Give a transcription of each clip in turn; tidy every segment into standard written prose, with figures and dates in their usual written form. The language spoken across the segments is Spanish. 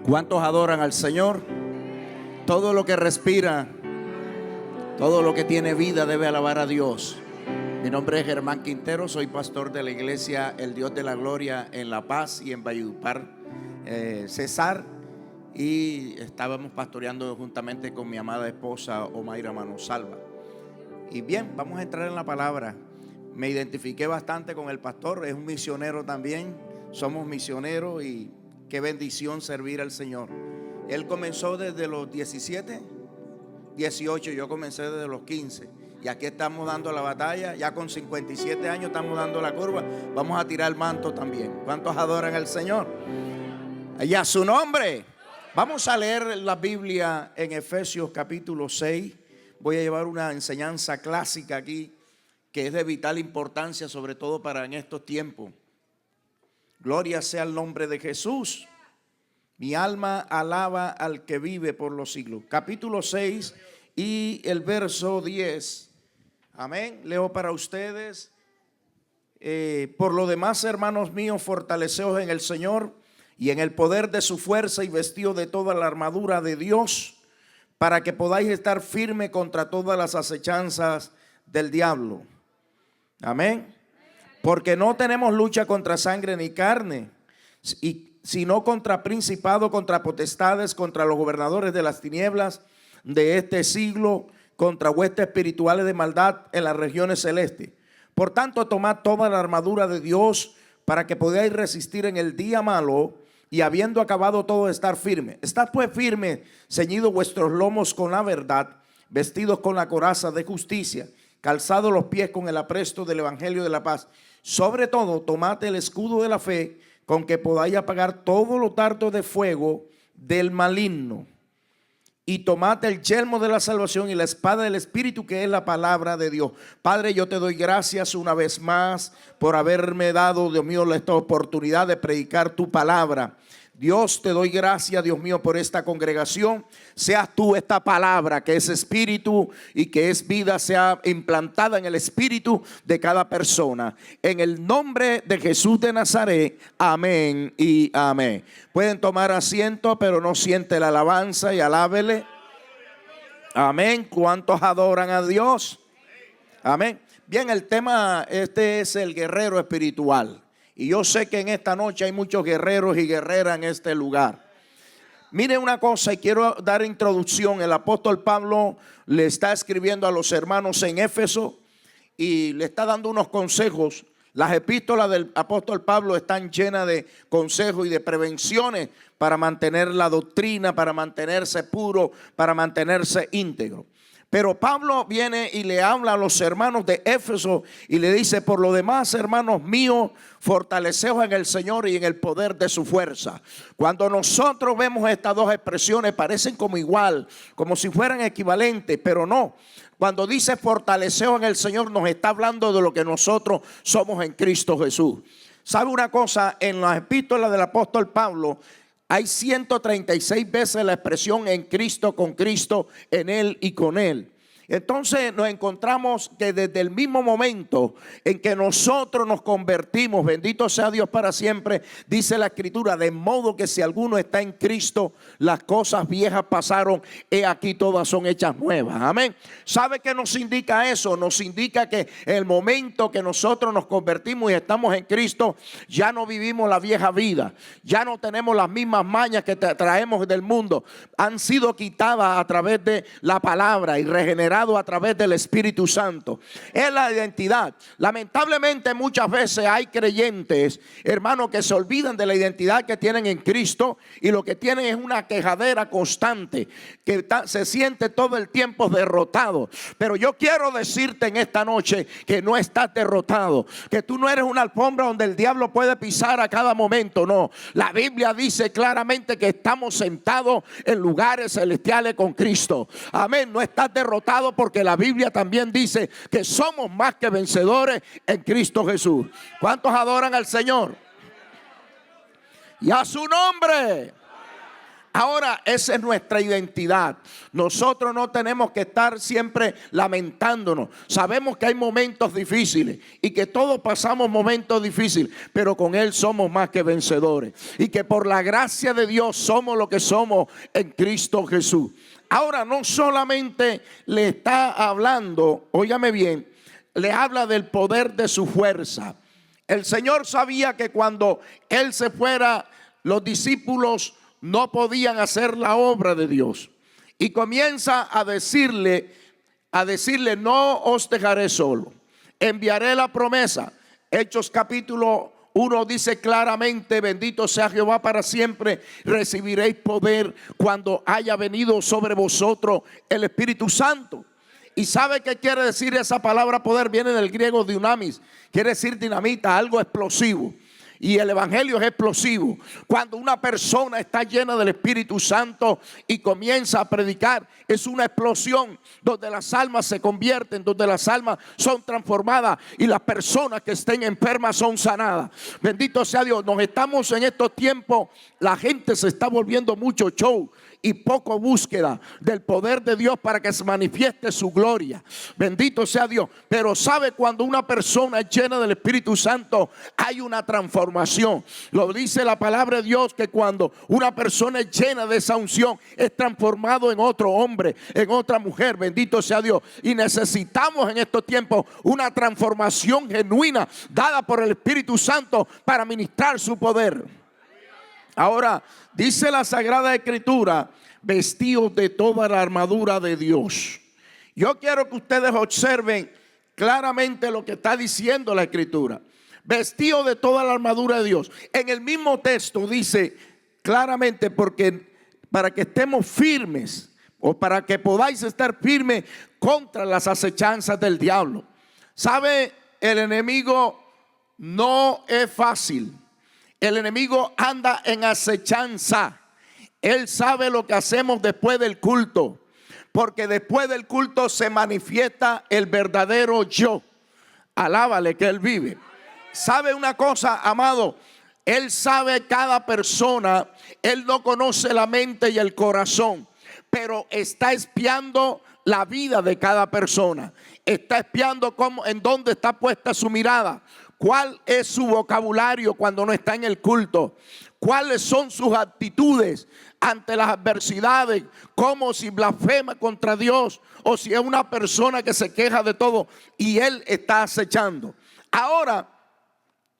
¿Cuántos adoran al Señor? Todo lo que respira, todo lo que tiene vida debe alabar a Dios. Mi nombre es Germán Quintero, soy pastor de la iglesia El Dios de la Gloria en La Paz y en Valledupar, Cesar. Y estábamos pastoreando juntamente con mi amada esposa Omaira Manosalva. Y bien, vamos a entrar en la palabra. Me identifiqué bastante con el pastor, es un misionero también. Somos misioneros y qué bendición servir al Señor. Él comenzó desde los 17, 18, yo comencé desde los 15. Y aquí estamos dando la batalla, ya con 57 años estamos dando la curva. Vamos a tirar el manto también. ¿Cuántos adoran al Señor? Allá su nombre. Vamos a leer la Biblia en Efesios capítulo 6. Voy a llevar una enseñanza clásica aquí que es de vital importancia, sobre todo para en estos tiempos. Gloria sea el nombre de Jesús. Mi alma alaba al que vive por los siglos. Capítulo 6 y el verso 10. Amén. Leo para ustedes. Por lo demás, hermanos míos, fortaleceos en el Señor y en el poder de su fuerza, y vestidos de toda la armadura de Dios, para que podáis estar firme contra todas las acechanzas del diablo. Amén. Porque no tenemos lucha contra sangre ni carne, sino contra principados, contra potestades, contra los gobernadores de las tinieblas de este siglo, contra huestes espirituales de maldad en las regiones celestes. Por tanto, tomad toda la armadura de Dios para que podáis resistir en el día malo, y habiendo acabado todo, estar firme. Estad pues firme, ceñidos vuestros lomos con la verdad, vestidos con la coraza de justicia, calzados los pies con el apresto del evangelio de la paz. Sobre todo, tomad el escudo de la fe, con que podáis apagar todos los dardos de fuego del maligno. Y tomad el yelmo de la salvación y la espada del Espíritu, que es la palabra de Dios. Padre, yo te doy gracias una vez más por haberme dado, Dios mío, esta oportunidad de predicar tu palabra. Dios, te doy gracias, Dios mío, por esta congregación. Seas tú esta palabra que es espíritu y que es vida, sea implantada en el espíritu de cada persona. En el nombre de Jesús de Nazaret, amén y amén. Pueden tomar asiento, pero no siente la alabanza y alábele. Amén. ¿Cuántos adoran a Dios? Amén. Bien, el tema este es el guerrero espiritual. Y yo sé que en esta noche hay muchos guerreros y guerreras en este lugar. Mire una cosa, y quiero dar introducción. El apóstol Pablo le está escribiendo a los hermanos en Éfeso y le está dando unos consejos. Las epístolas del apóstol Pablo están llenas de consejos y de prevenciones para mantener la doctrina, para mantenerse puro, para mantenerse íntegro. Pero Pablo viene y le habla a los hermanos de Éfeso y le dice: por lo demás, hermanos míos, fortaleceos en el Señor y en el poder de su fuerza. Cuando nosotros vemos estas dos expresiones, parecen como igual, como si fueran equivalentes, pero no. Cuando dice fortaleceos en el Señor, nos está hablando de lo que nosotros somos en Cristo Jesús. ¿Sabe una cosa? En las epístolas del apóstol Pablo hay 136 veces la expresión en Cristo, con Cristo, en Él y con Él. Entonces nos encontramos que desde el mismo momento en que nosotros nos convertimos, bendito sea Dios para siempre, dice la Escritura, de modo que si alguno está en Cristo, las cosas viejas pasaron, he aquí todas son hechas nuevas. Amén. ¿Sabe qué nos indica eso? Nos indica que el momento que nosotros nos convertimos y estamos en Cristo, ya no vivimos la vieja vida, ya no tenemos las mismas mañas que traemos del mundo, han sido quitadas a través de la palabra y regeneradas a través del Espíritu Santo. Es la identidad. Lamentablemente muchas veces hay creyentes, hermanos, que se olvidan de la identidad que tienen en Cristo y lo que tienen es una quejadera constante, que se siente todo el tiempo derrotado. Pero yo quiero decirte en esta noche que no estás derrotado, que tú no eres una alfombra donde el diablo puede pisar a cada momento. No, la Biblia dice claramente que estamos sentados en lugares celestiales con Cristo. Amén. No estás derrotado, porque la Biblia también dice que somos más que vencedores en Cristo Jesús. ¿Cuántos adoran al Señor? Y a su nombre. Ahora esa es nuestra identidad. Nosotros no tenemos que estar siempre lamentándonos. Sabemos que hay momentos difíciles y que todos pasamos momentos difíciles, pero con Él somos más que vencedores. Y que por la gracia de Dios somos lo que somos en Cristo Jesús. Ahora no solamente le está hablando, óigame bien, le habla del poder de su fuerza. El Señor sabía que cuando Él se fuera, los discípulos no podían hacer la obra de Dios. Y comienza a decirle, no os dejaré solo, enviaré la promesa. Hechos capítulo 1 dice claramente: bendito sea Jehová para siempre, recibiréis poder cuando haya venido sobre vosotros el Espíritu Santo. ¿Y sabe qué quiere decir esa palabra poder? Viene del griego dunamis, quiere decir dinamita, algo explosivo. Y el evangelio es explosivo. Cuando una persona está llena del Espíritu Santo y comienza a predicar, es una explosión donde las almas se convierten, donde las almas son transformadas y las personas que estén enfermas son sanadas. Bendito sea Dios. Nos estamos en estos tiempos, la gente se está volviendo mucho show y poco búsqueda del poder de Dios para que se manifieste su gloria. Bendito sea Dios. Pero sabe, cuando una persona es llena del Espíritu Santo, hay una transformación. Lo dice la palabra de Dios, que cuando una persona es llena de esa unción, es transformado en otro hombre, en otra mujer. Bendito sea Dios. Y necesitamos en estos tiempos una transformación genuina dada por el Espíritu Santo para ministrar su poder. Ahora dice la Sagrada Escritura: vestidos de toda la armadura de Dios. Yo quiero que ustedes observen claramente lo que está diciendo la Escritura. Vestidos de toda la armadura de Dios. En el mismo texto dice claramente: porque para que estemos firmes, o para que podáis estar firmes contra las acechanzas del diablo. ¿Sabe? El enemigo no es fácil. El enemigo anda en acechanza. Él sabe lo que hacemos después del culto, porque después del culto se manifiesta el verdadero yo. Alábale que Él vive. ¿Sabe una cosa, amado? Él sabe cada persona. Él no conoce la mente y el corazón, pero está espiando la vida de cada persona. Está espiando en dónde está puesta su mirada. ¿Cuál es su vocabulario cuando no está en el culto? ¿Cuáles son sus actitudes ante las adversidades? Como si blasfema contra Dios, o si es una persona que se queja de todo y Él está acechando. Ahora,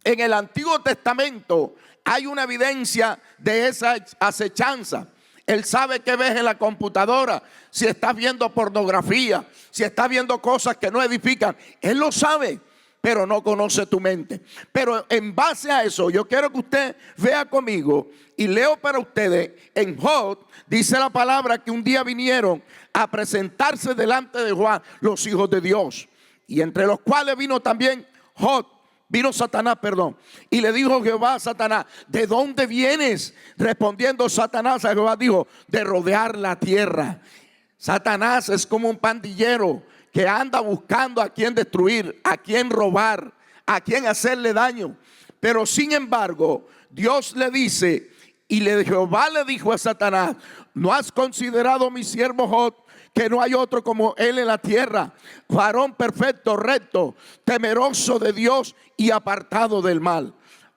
en el Antiguo Testamento hay una evidencia de esa acechanza. Él sabe qué ves en la computadora, si estás viendo pornografía, si estás viendo cosas que no edifican. Él lo sabe, pero no conoce tu mente. Pero en base a eso, yo quiero que usted vea conmigo y leo para ustedes. En Job dice la palabra que un día vinieron a presentarse delante de Juan los hijos de Dios, y entre los cuales vino también Satanás, y le dijo Jehová a Satanás: ¿de dónde vienes? Respondiendo Satanás a Jehová dijo: de rodear la tierra. Satanás es como un pandillero que anda buscando a quien destruir, a quien robar, a quien hacerle daño. Pero sin embargo, Dios le dice, Jehová le dijo a Satanás: ¿no has considerado mi siervo Job, que no hay otro como él en la tierra, varón perfecto, recto, temeroso de Dios y apartado del mal?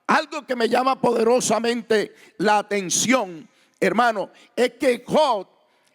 Algo que me llama poderosamente la atención, hermano, es que Job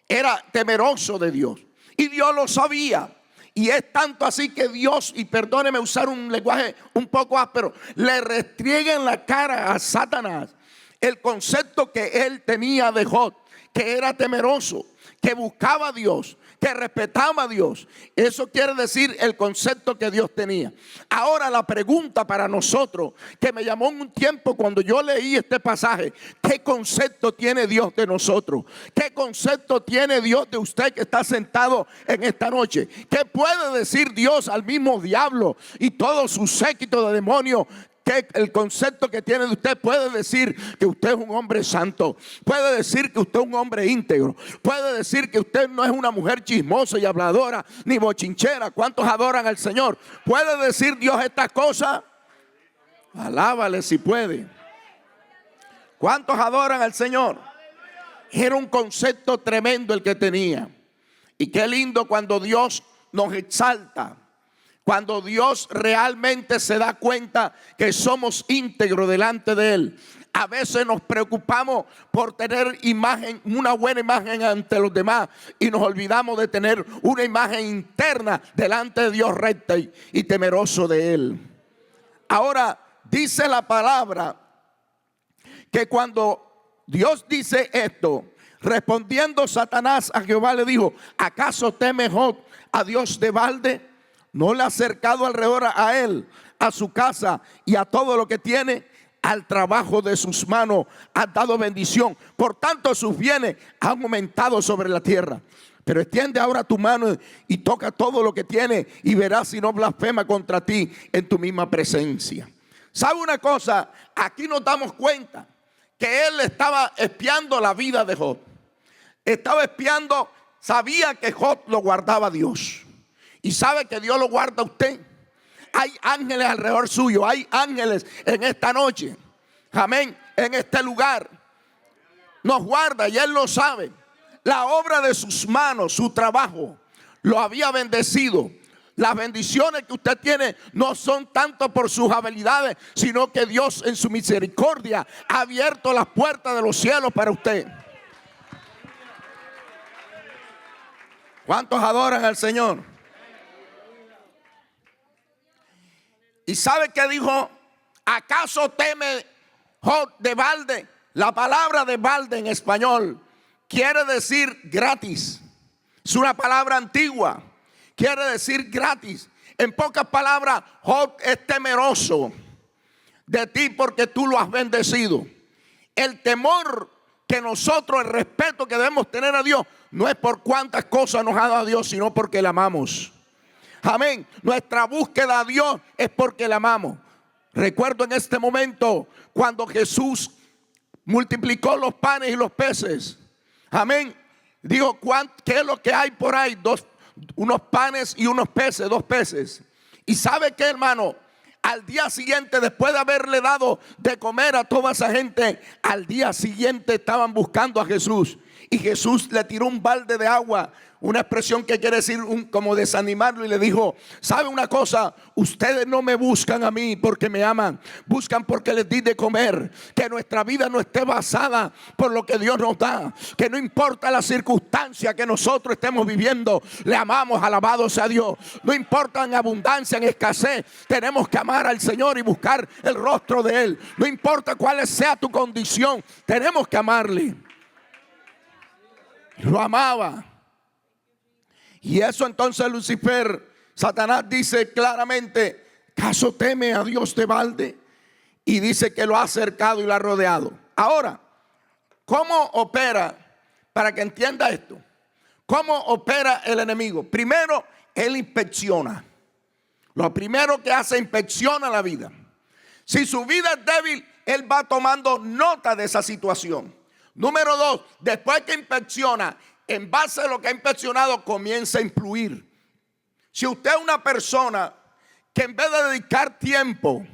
era temeroso de Dios y Dios lo sabía. Y es tanto así que Dios, y perdóneme usar un lenguaje un poco áspero, le restriega en la cara a Satanás el concepto que él tenía de Job, que era temeroso, que buscaba a Dios, que respetaba a Dios. Eso quiere decir el concepto que Dios tenía. Ahora la pregunta para nosotros, que me llamó en un tiempo cuando yo leí este pasaje: ¿qué concepto tiene Dios de nosotros? ¿Qué concepto tiene Dios de usted que está sentado en esta noche? ¿Qué puede decir Dios al mismo diablo y todo su séquito de demonios? Que el concepto que tiene de usted puede decir que usted es un hombre santo, puede decir que usted es un hombre íntegro, puede decir que usted no es una mujer chismosa y habladora ni bochinchera. ¿Cuántos adoran al Señor? ¿Puede decir Dios estas cosas? Alábale si puede. ¿Cuántos adoran al Señor? Era un concepto tremendo el que tenía. Y qué lindo cuando Dios nos exalta, cuando Dios realmente se da cuenta que somos íntegros delante de Él. A veces nos preocupamos por tener imagen, una buena imagen ante los demás, y nos olvidamos de tener una imagen interna delante de Dios recta y temeroso de Él. Ahora dice la palabra que cuando Dios dice esto, respondiendo Satanás a Jehová le dijo: ¿acaso teme Job a Dios de balde? ¿No le ha acercado alrededor a él, a su casa y a todo lo que tiene? Al trabajo de sus manos has dado bendición, por tanto sus bienes han aumentado sobre la tierra. Pero extiende ahora tu mano y toca todo lo que tiene, y verás si no blasfema contra ti en tu misma presencia. ¿Sabe una cosa? Aquí nos damos cuenta que él estaba espiando la vida de Job. Estaba espiando, sabía que Job lo guardaba Dios. Y sabe que Dios lo guarda a usted. Hay ángeles alrededor suyo, hay ángeles en esta noche, amén, en este lugar. Nos guarda y Él lo sabe. La obra de sus manos, su trabajo, lo había bendecido. Las bendiciones que usted tiene no son tanto por sus habilidades, sino que Dios en su misericordia ha abierto las puertas de los cielos para usted. ¿Cuántos adoran al Señor? ¿Y sabe qué dijo? ¿Acaso teme Job de balde? La palabra de balde en español quiere decir gratis. Es una palabra antigua. Quiere decir gratis. En pocas palabras, Job es temeroso de ti porque tú lo has bendecido. El temor que nosotros, el respeto que debemos tener a Dios, no es por cuántas cosas nos ha dado Dios, sino porque le amamos. Amén. Nuestra búsqueda a Dios es porque le amamos. Recuerdo en este momento cuando Jesús multiplicó los panes y los peces. Amén. Digo, ¿qué es lo que hay por ahí? Unos panes y unos peces, 2 peces. ¿Y sabe qué, hermano? Al día siguiente, después de haberle dado de comer a toda esa gente, al día siguiente estaban buscando a Jesús. Y Jesús le tiró un balde de agua, una expresión que quiere decir como desanimarlo, y le dijo: ¿sabe una cosa? Ustedes no me buscan a mí porque me aman, buscan porque les di de comer. Que nuestra vida no esté basada por lo que Dios nos da, que no importa la circunstancia que nosotros estemos viviendo, le amamos, alabado sea Dios. No importa en abundancia, en escasez, tenemos que amar al Señor y buscar el rostro de Él. No importa cuál sea tu condición, tenemos que amarle. Lo amaba. Y eso entonces Lucifer, Satanás, dice claramente: ¿acaso teme a Dios de balde? Y dice que lo ha cercado y lo ha rodeado. Ahora, ¿cómo opera? Para que entienda esto, ¿cómo opera el enemigo? Primero, él inspecciona. Lo primero que hace, inspecciona la vida. Si su vida es débil, él va tomando nota de esa situación. Número 2, después que inspecciona, en base a lo que ha inspeccionado, comienza a influir. Si usted es una persona que en vez de dedicar tiempo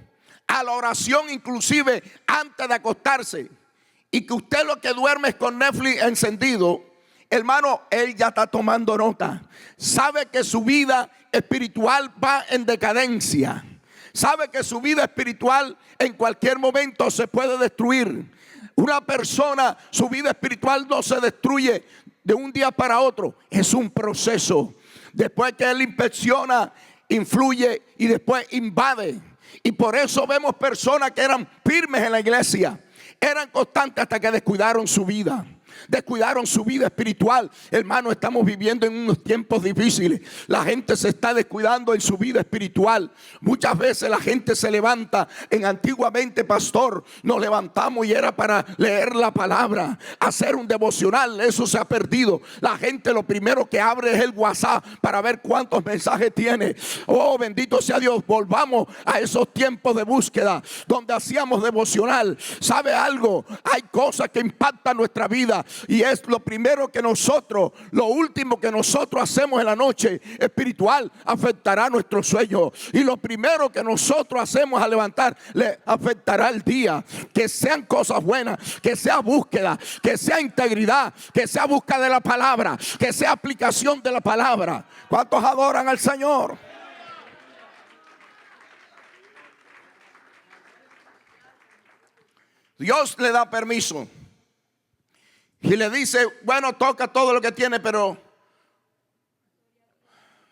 a la oración, inclusive antes de acostarse, y que usted lo que duerme es con Netflix encendido, hermano, él ya está tomando nota. Sabe que su vida espiritual va en decadencia. Sabe que su vida espiritual en cualquier momento se puede destruir. Una persona, su vida espiritual no se destruye de un día para otro. Es un proceso. Después que él inspecciona, influye y después invade. Y por eso vemos personas que eran firmes en la iglesia, eran constantes, hasta que descuidaron su vida. Descuidaron su vida espiritual. Hermano, estamos viviendo en unos tiempos difíciles. La gente se está descuidando en su vida espiritual. Muchas veces la gente se levanta. Antiguamente, pastor, nos levantamos y era para leer la palabra, hacer un devocional. Eso se ha perdido. La gente lo primero que abre es el WhatsApp para ver cuántos mensajes tiene. Oh, bendito sea Dios. Volvamos a esos tiempos de búsqueda donde hacíamos devocional. ¿Sabe algo? Hay cosas que impactan nuestra vida día. Y es lo primero que nosotros, lo último que nosotros hacemos en la noche espiritual, afectará nuestro sueño. Y lo primero que nosotros hacemos al levantar, le afectará el día. Que sean cosas buenas, que sea búsqueda, que sea integridad, que sea búsqueda de la palabra, que sea aplicación de la palabra. ¿Cuántos adoran al Señor? Dios le da permiso y le dice, bueno, toca todo lo que tiene, pero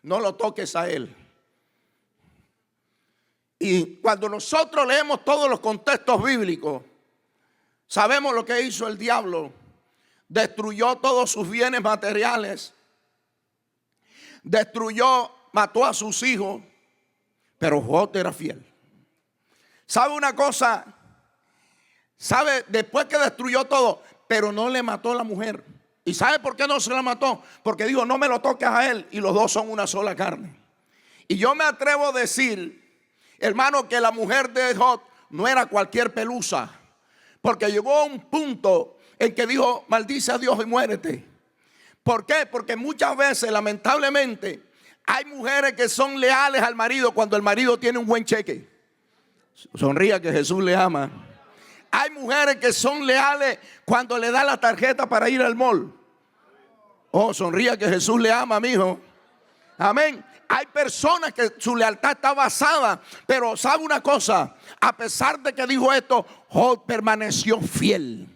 no lo toques a él. Y cuando nosotros leemos todos los contextos bíblicos, sabemos lo que hizo el diablo. Destruyó todos sus bienes materiales, mató a sus hijos, pero Job era fiel. ¿Sabe una cosa? ¿Sabe? Después que destruyó todo, pero no le mató a la mujer. ¿Y sabe por qué no se la mató? Porque dijo, no me lo toques a él, y los dos son una sola carne. Y yo me atrevo a decir, hermano, que la mujer de Job no era cualquier pelusa, porque llegó a un punto en que dijo, maldice a Dios y muérete. ¿Por qué? Porque muchas veces, lamentablemente, hay mujeres que son leales al marido cuando el marido tiene un buen cheque. Sonría que Jesús le ama. Hay mujeres que son leales cuando le da la tarjeta para ir al mall. Oh, sonría que Jesús le ama, mijo. Amén. Hay personas que su lealtad está basada, pero ¿sabe una cosa? A pesar de que dijo esto, Job permaneció fiel.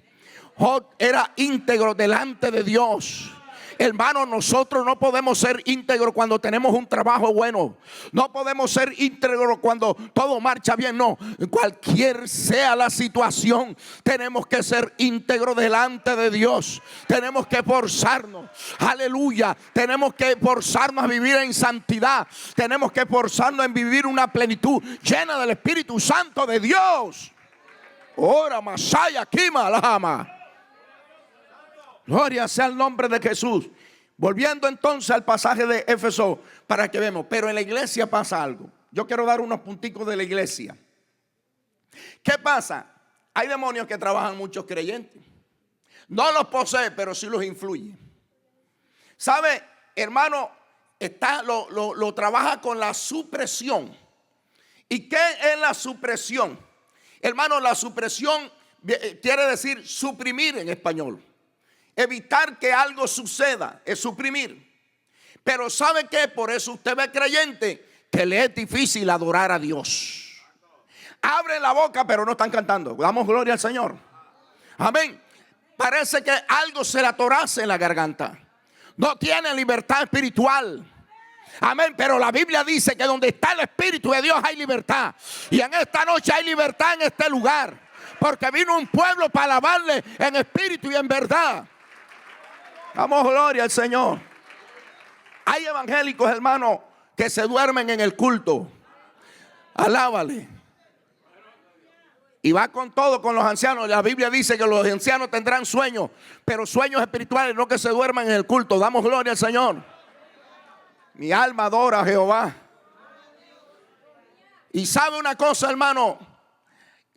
Job era íntegro delante de Dios. Hermano, nosotros no podemos ser íntegros cuando tenemos un trabajo bueno. No podemos ser íntegros cuando todo marcha bien. No, cualquier sea la situación, tenemos que ser íntegros delante de Dios. Tenemos que esforzarnos. Aleluya. Tenemos que esforzarnos a vivir en santidad. Tenemos que esforzarnos en vivir una plenitud llena del Espíritu Santo de Dios. Ora Masaya Kima Lama. Gloria sea el nombre de Jesús. Volviendo entonces al pasaje de Éfeso para que veamos. Pero en la iglesia pasa algo. Yo quiero dar unos punticos de la iglesia. ¿Qué pasa? Hay demonios que trabajan muchos creyentes. No los posee, pero sí los influye. ¿Sabe, hermano? Lo trabaja con la supresión. ¿Y qué es la supresión? Hermano, la supresión quiere decir suprimir en español. Evitar que algo suceda es suprimir. Pero ¿sabe qué? Por eso usted ve creyente que le es difícil adorar a Dios. Abren la boca pero no están cantando. Damos gloria al Señor. Amén. Parece que algo se le atorase en la garganta. No tiene libertad espiritual. Amén. Pero la Biblia dice que donde está el Espíritu de Dios hay libertad. Y en esta noche hay libertad en este lugar. Porque vino un pueblo para alabarle en espíritu y en verdad. Damos gloria al Señor. Hay evangélicos, hermanos, que se duermen en el culto. Alábale. Y va con todo con los ancianos. La Biblia dice que los ancianos tendrán sueños, pero sueños espirituales, no que se duerman en el culto. Damos gloria al Señor. Mi alma adora a Jehová. Y sabe una cosa, hermano,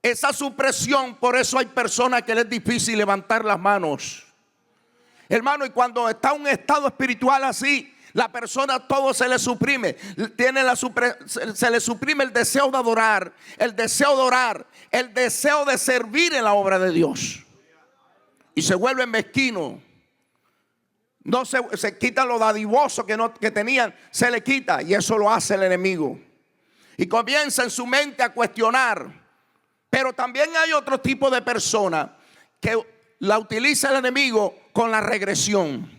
esa supresión, por eso hay personas que les es difícil levantar las manos. Hermano, y cuando está en un estado espiritual así, la persona todo se le suprime. Se le suprime el deseo de adorar, el deseo de orar, el deseo de servir en la obra de Dios. Y se vuelve mezquino. No se quita lo dadivoso que tenían, se le quita. Y eso lo hace el enemigo. Y comienza en su mente a cuestionar. Pero también hay otro tipo de persona que la utiliza el enemigo con la regresión.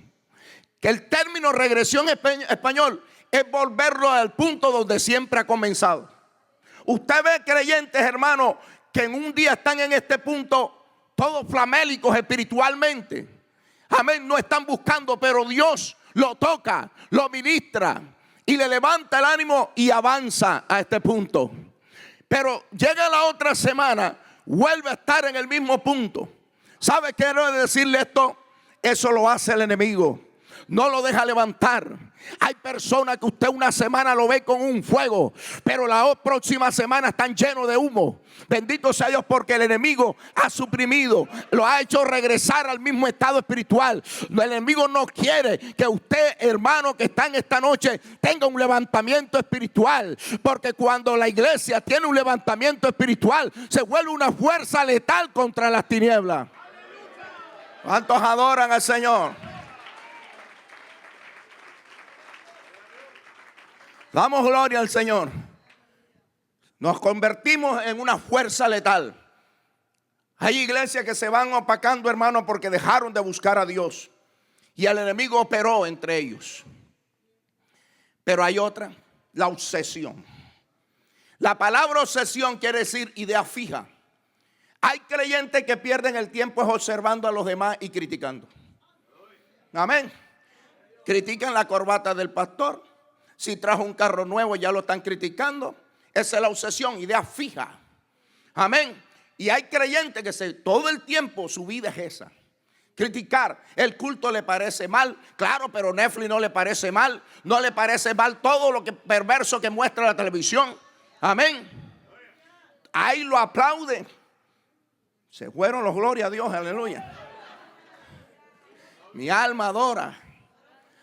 Que el término regresión en español es volverlo al punto donde siempre ha comenzado. Usted ve creyentes, hermano, que en un día están en este punto todos flamélicos espiritualmente. Amén, no están buscando, pero Dios lo toca, lo ministra y le levanta el ánimo y avanza a este punto. Pero llega la otra semana, vuelve a estar en el mismo punto. ¿Sabe qué quiero decirle esto? Eso lo hace el enemigo. no lo deja levantar. Hay personas que usted una semana lo ve con un fuego, pero la próxima semana están llenos de humo. Bendito sea Dios, porque el enemigo ha suprimido, lo ha hecho regresar al mismo estado espiritual. El enemigo no quiere que usted, hermano, que está en esta noche, tenga un levantamiento espiritual, porque cuando la iglesia tiene un levantamiento espiritual, se vuelve una fuerza letal contra las tinieblas. ¿Cuántos adoran al Señor? Damos gloria al Señor. Nos convertimos en una fuerza letal. Hay iglesias que se van opacando, hermano, porque dejaron de buscar a Dios, y el enemigo operó entre ellos. Pero hay otra, la obsesión. La palabra obsesión quiere decir idea fija. Hay creyentes que pierden el tiempo observando a los demás y criticando. Amén. Critican la corbata del pastor. Si trajo un carro nuevo ya lo están criticando. Esa es la obsesión, idea fija. Amén. Y hay creyentes que todo el tiempo su vida es esa. Criticar. El culto le parece mal. Claro, pero Netflix no le parece mal. No le parece mal todo lo que perverso que muestra la televisión. Amén. Ahí lo aplaude. Se fueron los gloria a Dios. Aleluya. Mi alma adora.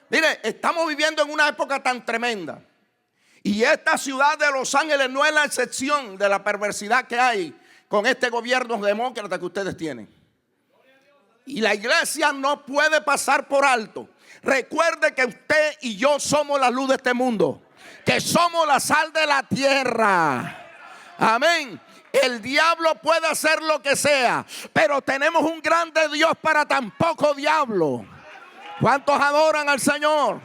Mire, estamos viviendo en una época tan tremenda. Y esta ciudad de Los Ángeles no es la excepción de la perversidad que hay con este gobierno demócrata que ustedes tienen. Y la iglesia no puede pasar por alto. Recuerde que usted y yo somos la luz de este mundo, que somos la sal de la tierra. Amén. El diablo puede hacer lo que sea, pero tenemos un grande Dios para tan poco diablo. ¿Cuántos adoran al Señor?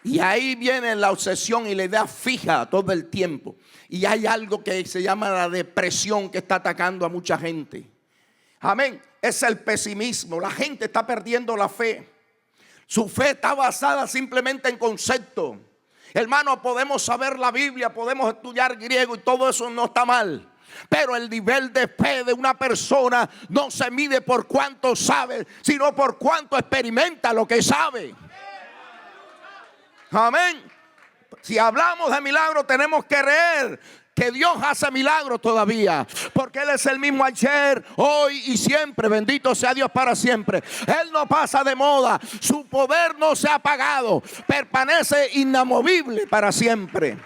Y ahí viene la obsesión y la idea fija todo el tiempo. Y hay algo que se llama la depresión que está atacando a mucha gente. Amén. Es el pesimismo. La gente está perdiendo la fe. Su fe está basada simplemente en conceptos. Hermano, podemos saber la Biblia, podemos estudiar griego y todo eso no está mal. Pero el nivel de fe de una persona no se mide por cuánto sabe, sino por cuánto experimenta lo que sabe. Amén. Si hablamos de milagros, tenemos que creer que Dios hace milagros todavía, porque Él es el mismo ayer, hoy y siempre. Bendito sea Dios para siempre. Él no pasa de moda. Su poder no se ha apagado. Permanece inamovible para siempre.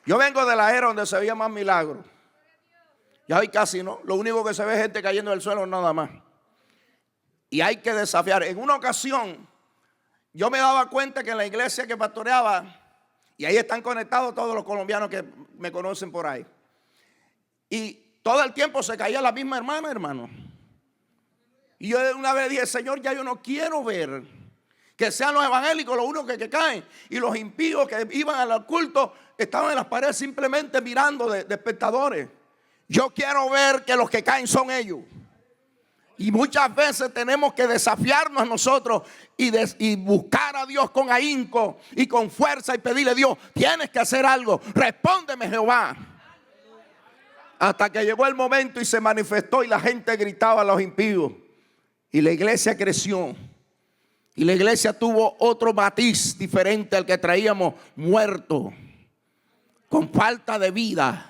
Yo vengo de la era donde se veía más milagros. Ya hoy casi no. Lo único que se ve es gente cayendo del suelo nada más. Y hay que desafiar. En una ocasión yo me daba cuenta que en la iglesia que pastoreaba, y ahí están conectados todos los colombianos que me conocen por ahí, y todo el tiempo se caía la misma hermana, hermano. Y yo una vez dije: Señor, ya yo no quiero ver que sean los evangélicos los únicos que caen, y los impíos que iban al culto estaban en las paredes simplemente mirando de espectadores. Yo quiero ver que los que caen son ellos. Y muchas veces tenemos que desafiarnos a nosotros y buscar a Dios con ahínco y con fuerza y pedirle: Dios, tienes que hacer algo, respóndeme, Jehová. Hasta que llegó el momento y se manifestó y la gente gritaba a los impíos. Y la iglesia creció. Y la iglesia tuvo otro matiz diferente al que traíamos, muerto, con falta de vida.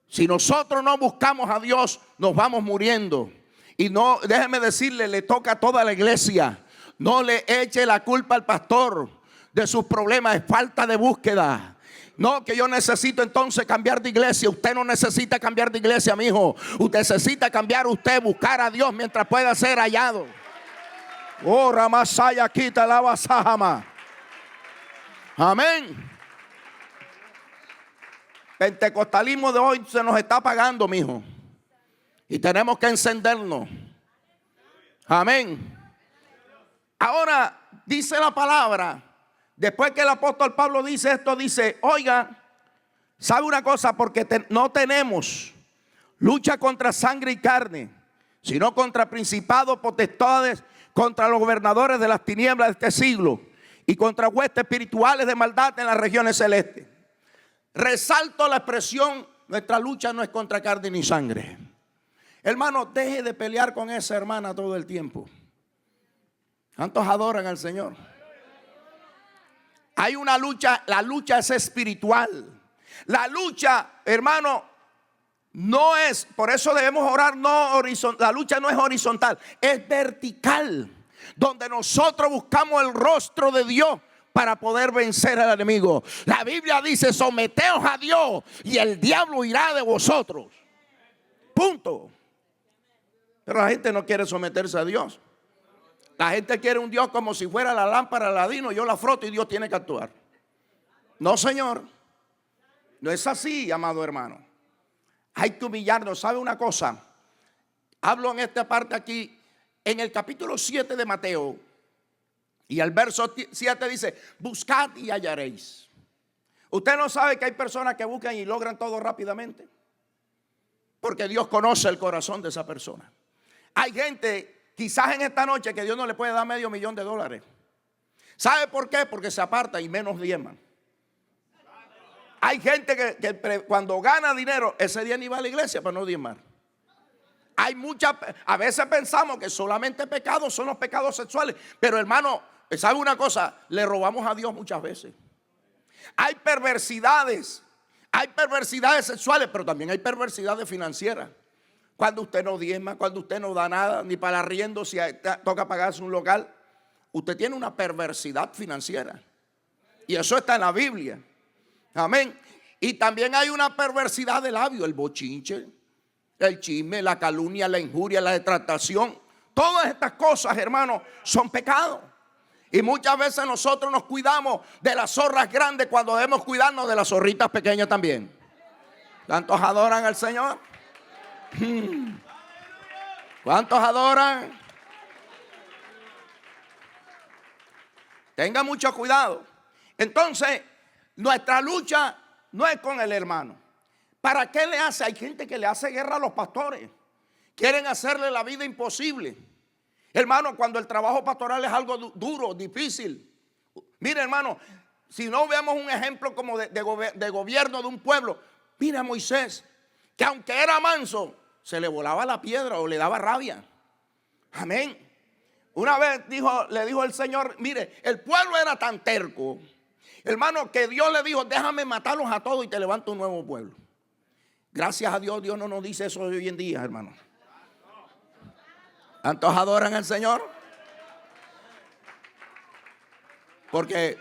Si nosotros no buscamos a Dios, nos vamos muriendo. Y no, déjeme decirle, le toca a toda la iglesia. No le eche la culpa al pastor de sus problemas, es falta de búsqueda. No, que yo necesito entonces cambiar de iglesia. Usted no necesita cambiar de iglesia, mi hijo. Usted necesita cambiar usted, buscar a Dios mientras pueda ser hallado. Oh, Ramasaya, quita la basajama. Amén. Pentecostalismo de hoy se nos está apagando, mi hijo. Y tenemos que encendernos. Amén. Ahora dice la palabra, después que el apóstol Pablo dice esto, dice: oiga, ¿sabe una cosa? Porque no tenemos lucha contra sangre y carne, sino contra principados, potestades, contra los gobernadores de las tinieblas de este siglo y contra huestes espirituales de maldad en las regiones celestes. Resalto la expresión nuestra lucha no es contra carne ni sangre. Hermano, deje de pelear con esa hermana todo el tiempo. ¿Cuántos adoran al Señor? Hay una lucha, la lucha es espiritual. La lucha, hermano, no es, por eso debemos orar, no horizontal. La lucha no es horizontal, es vertical, donde nosotros buscamos el rostro de Dios para poder vencer al enemigo. La Biblia dice: someteos a Dios y el diablo irá de vosotros. Punto. Pero la gente no quiere someterse a Dios. La gente quiere un Dios como si fuera la lámpara de Aladino. Yo la froto y Dios tiene que actuar. No, señor. No es así, amado hermano. Hay que humillarnos. ¿Sabe una cosa? Hablo en esta parte aquí, en el capítulo 7 de Mateo. Y el verso 7 dice: buscad y hallaréis. Usted no sabe que hay personas que buscan y logran todo rápidamente, porque Dios conoce el corazón de esa persona. Hay gente, quizás en esta noche, que Dios no le puede dar $500,000. ¿Sabe por qué? Porque se aparta y menos diezman. Hay gente que cuando gana dinero, ese día ni va a la iglesia para no diezmar. Hay muchas, a veces pensamos que solamente pecados son los pecados sexuales. Pero hermano, ¿sabe una cosa? Le robamos a Dios muchas veces. Hay perversidades sexuales, pero también hay perversidades financieras. Cuando usted no diezma, cuando usted no da nada, ni para arriendo, si toca pagarse un local, usted tiene una perversidad financiera. Y eso está en la Biblia. Amén. Y también hay una perversidad de labio, el bochinche, el chisme, la calumnia, la injuria, la detractación. Todas estas cosas, hermanos, son pecados. Y muchas veces nosotros nos cuidamos de las zorras grandes cuando debemos cuidarnos de las zorritas pequeñas también. ¿Cuántos adoran al Señor? ¿Cuántos adoran? Tenga mucho cuidado. Entonces, nuestra lucha no es con el hermano. ¿Para qué le hace? Hay gente que le hace guerra a los pastores. Quieren hacerle la vida imposible. Hermano, cuando el trabajo pastoral es algo duro, difícil. Mire, hermano, si no vemos un ejemplo como de gobierno de un pueblo. Mira a Moisés, que aunque era manso, se le volaba la piedra o le daba rabia. Amén. Una vez le dijo el Señor: mire, el pueblo era tan terco, hermano, que Dios le dijo: déjame matarlos a todos y te levanto un nuevo pueblo. Gracias a Dios, Dios no nos dice eso hoy en día, hermano. ¿Cuántos adoran al Señor? Porque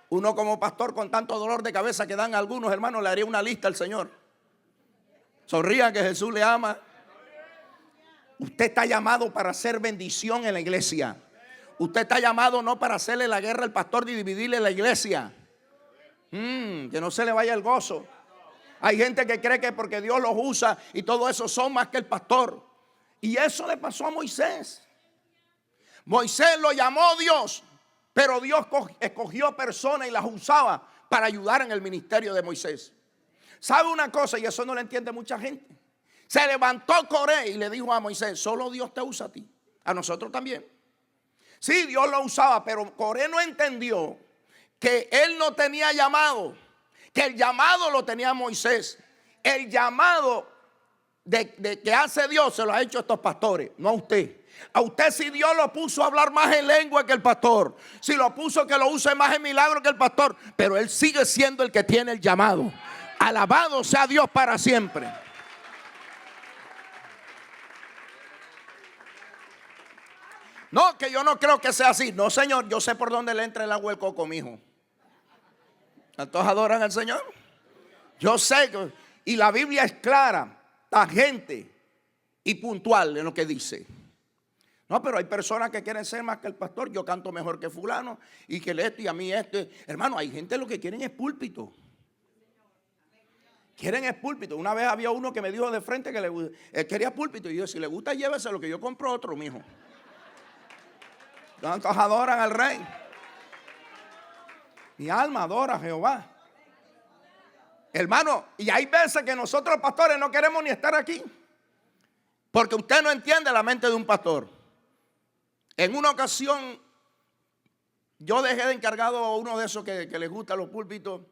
uno como pastor, con tanto dolor de cabeza que dan algunos, hermanos, le haría una lista al Señor. Sonrían, que Jesús le ama. Usted está llamado para hacer bendición en la iglesia. Usted está llamado no para hacerle la guerra al pastor ni dividirle la iglesia. Que no se le vaya el gozo. Hay gente que cree que porque Dios los usa y todo eso son más que el pastor. Y eso le pasó a Moisés. Moisés lo llamó Dios, pero Dios escogió personas y las usaba para ayudar en el ministerio de Moisés. ¿Sabe una cosa? Y eso no lo entiende mucha gente. Se levantó Coré y le dijo a Moisés: solo Dios te usa a ti. A nosotros también. Sí, Dios lo usaba, pero Coré no entendió que él no tenía llamado, que el llamado lo tenía Moisés. El llamado de que hace Dios se lo ha hecho a estos pastores, no a usted. A usted, si Dios lo puso a hablar más en lengua que el pastor, si lo puso que lo use más en milagro que el pastor, pero él sigue siendo el que tiene el llamado. Alabado sea Dios para siempre. No, que yo no creo que sea así. No, Señor, yo sé por dónde le entra el agua el coco, mijo. ¿Todos adoran al Señor? Yo sé que, y la Biblia es clara, tangente y puntual en lo que dice. No, pero hay personas que quieren ser más que el pastor. Yo canto mejor que fulano y que esto y a mí esto. Hermano, hay gente lo que quieren es púlpito. Quieren es púlpito. Una vez había uno que me dijo de frente que él quería púlpito. Y yo: si le gusta, llévese lo que yo compro otro, mijo. ¿Cuántos adoran al Rey? Mi alma adora a Jehová. Hermano, y hay veces que nosotros pastores no queremos ni estar aquí, porque usted no entiende la mente de un pastor. En una ocasión yo dejé de encargado a uno de esos que les gusta los púlpitos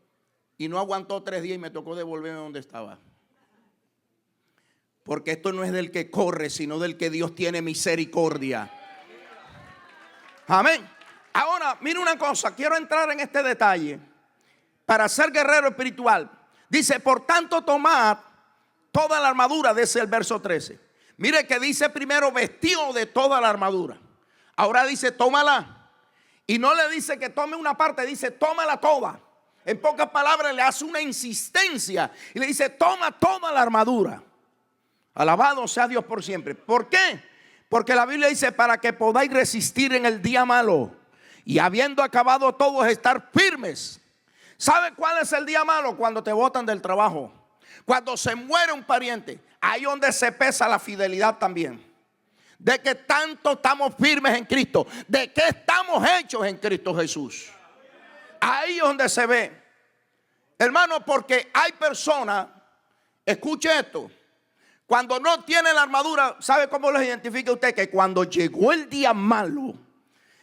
y no aguantó 3 días y me tocó devolverme donde estaba. Porque esto no es del que corre, sino del que Dios tiene misericordia. Amén. Ahora, mire una cosa, quiero entrar en este detalle. Para ser guerrero espiritual, dice, por tanto tomad toda la armadura, dice el verso 13. Mire que dice primero vestido de toda la armadura. Ahora dice tómala. Y no le dice que tome una parte, dice tómala toda. En pocas palabras le hace una insistencia y le dice toma toda la armadura. Alabado sea Dios por siempre. ¿Por qué? Porque la Biblia dice para que podáis resistir en el día malo y habiendo acabado todos estar firmes. ¿Sabe cuál es el día malo? Cuando te botan del trabajo, cuando se muere un pariente. Ahí donde se pesa la fidelidad también. De que tanto estamos firmes en Cristo, de que estamos hechos en Cristo Jesús. Ahí es donde se ve, hermano, porque hay personas, escuche esto, cuando no tienen la armadura, ¿sabe cómo los identifica usted? Que cuando llegó el día malo,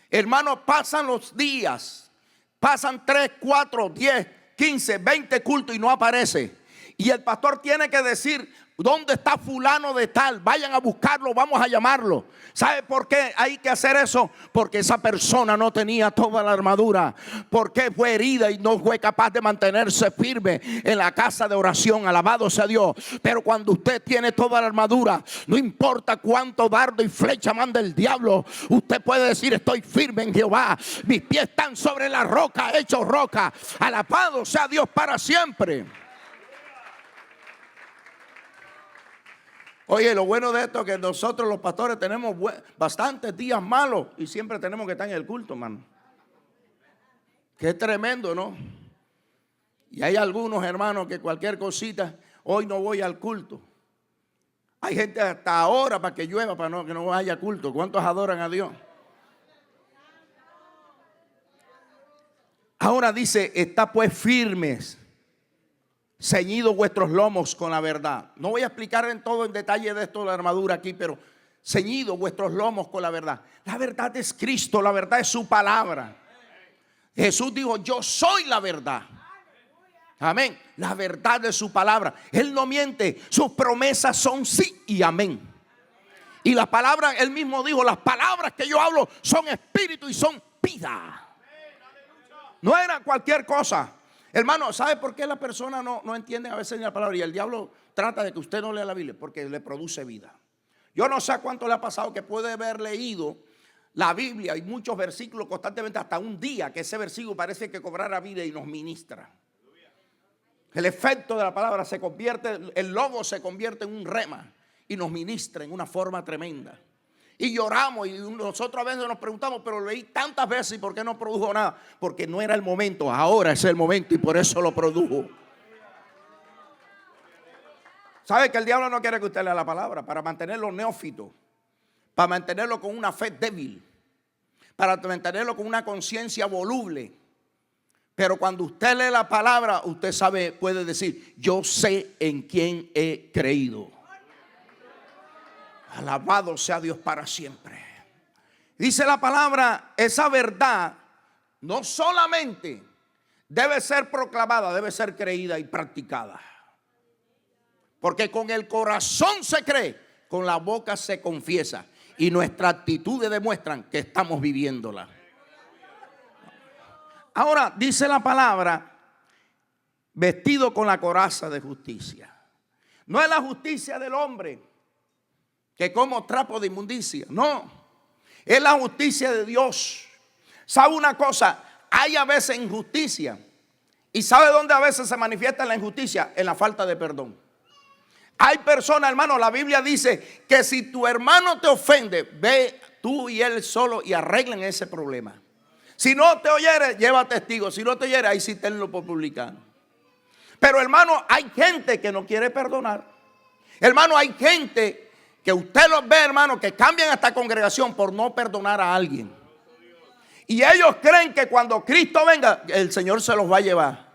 hermano, pasan los días, pasan 3, 4, 10, 15, 20 cultos y no aparece. Y el pastor tiene que decir, ¿dónde está fulano de tal? Vayan a buscarlo, vamos a llamarlo. ¿Sabe por qué hay que hacer eso? Porque esa persona no tenía toda la armadura. Porque fue herida y no fue capaz de mantenerse firme en la casa de oración. Alabado sea Dios. Pero cuando usted tiene toda la armadura, no importa cuánto dardo y flecha manda el diablo, usted puede decir, estoy firme en Jehová. Mis pies están sobre la roca, hechos roca. Alabado sea Dios para siempre. Oye, lo bueno de esto es que nosotros los pastores tenemos bastantes días malos y siempre tenemos que estar en el culto, hermano. Qué tremendo, ¿no? Y hay algunos hermanos que cualquier cosita, hoy no voy al culto. Hay gente hasta ahora para que llueva, para que no haya culto. ¿Cuántos adoran a Dios? Ahora dice, está pues firmes, ceñidos vuestros lomos con la verdad. No voy a explicar en todo en detalle de esto de la armadura aquí, pero ceñidos vuestros lomos con la verdad. La verdad es Cristo, la verdad es su palabra. Jesús dijo, yo soy la verdad. Amén. La verdad de su palabra. Él no miente, sus promesas son sí y amén. Y las palabras, él mismo dijo, las palabras que yo hablo son espíritu y son vida. No era cualquier cosa. Hermano, ¿sabe por qué la persona no entiende a veces ni la palabra? Y el diablo trata de que usted no lea la Biblia porque le produce vida. Yo no sé a cuánto le ha pasado que puede haber leído la Biblia y muchos versículos constantemente hasta un día que ese versículo parece que cobrara vida y nos ministra. El efecto de la palabra se convierte, el logo se convierte en un rema y nos ministra en una forma tremenda. Y lloramos y nosotros a veces nos preguntamos, pero leí tantas veces y ¿por qué no produjo nada? Porque no era el momento, ahora es el momento y por eso lo produjo. ¿Sabe que el diablo no quiere que usted lea la palabra? Para mantenerlo neófito, para mantenerlo con una fe débil, para mantenerlo con una conciencia voluble. Pero cuando usted lee la palabra, usted sabe, puede decir, yo sé en quién he creído. Alabado sea Dios para siempre. Dice la palabra, esa verdad no solamente debe ser proclamada, debe ser creída y practicada. Porque con el corazón se cree, con la boca se confiesa. Y nuestras actitudes demuestran que estamos viviéndola. Ahora dice la palabra, vestido con la coraza de justicia. No es la justicia del hombre que como trapo de inmundicia, no, es la justicia de Dios. ¿Sabe una cosa? Hay a veces injusticia. ¿Y sabe dónde a veces se manifiesta la injusticia? En la falta de perdón. Hay personas, hermano, la Biblia dice que si tu hermano te ofende, ve tú y él solo y arreglen ese problema. Si no te oyere, lleva testigos. Si no te oyere, ahí sí tenlo por publicano. Pero hermano, hay gente que no quiere perdonar. Hermano, hay gente que usted los ve, hermano, que cambian esta congregación por no perdonar a alguien. Y ellos creen que cuando Cristo venga, el Señor se los va a llevar.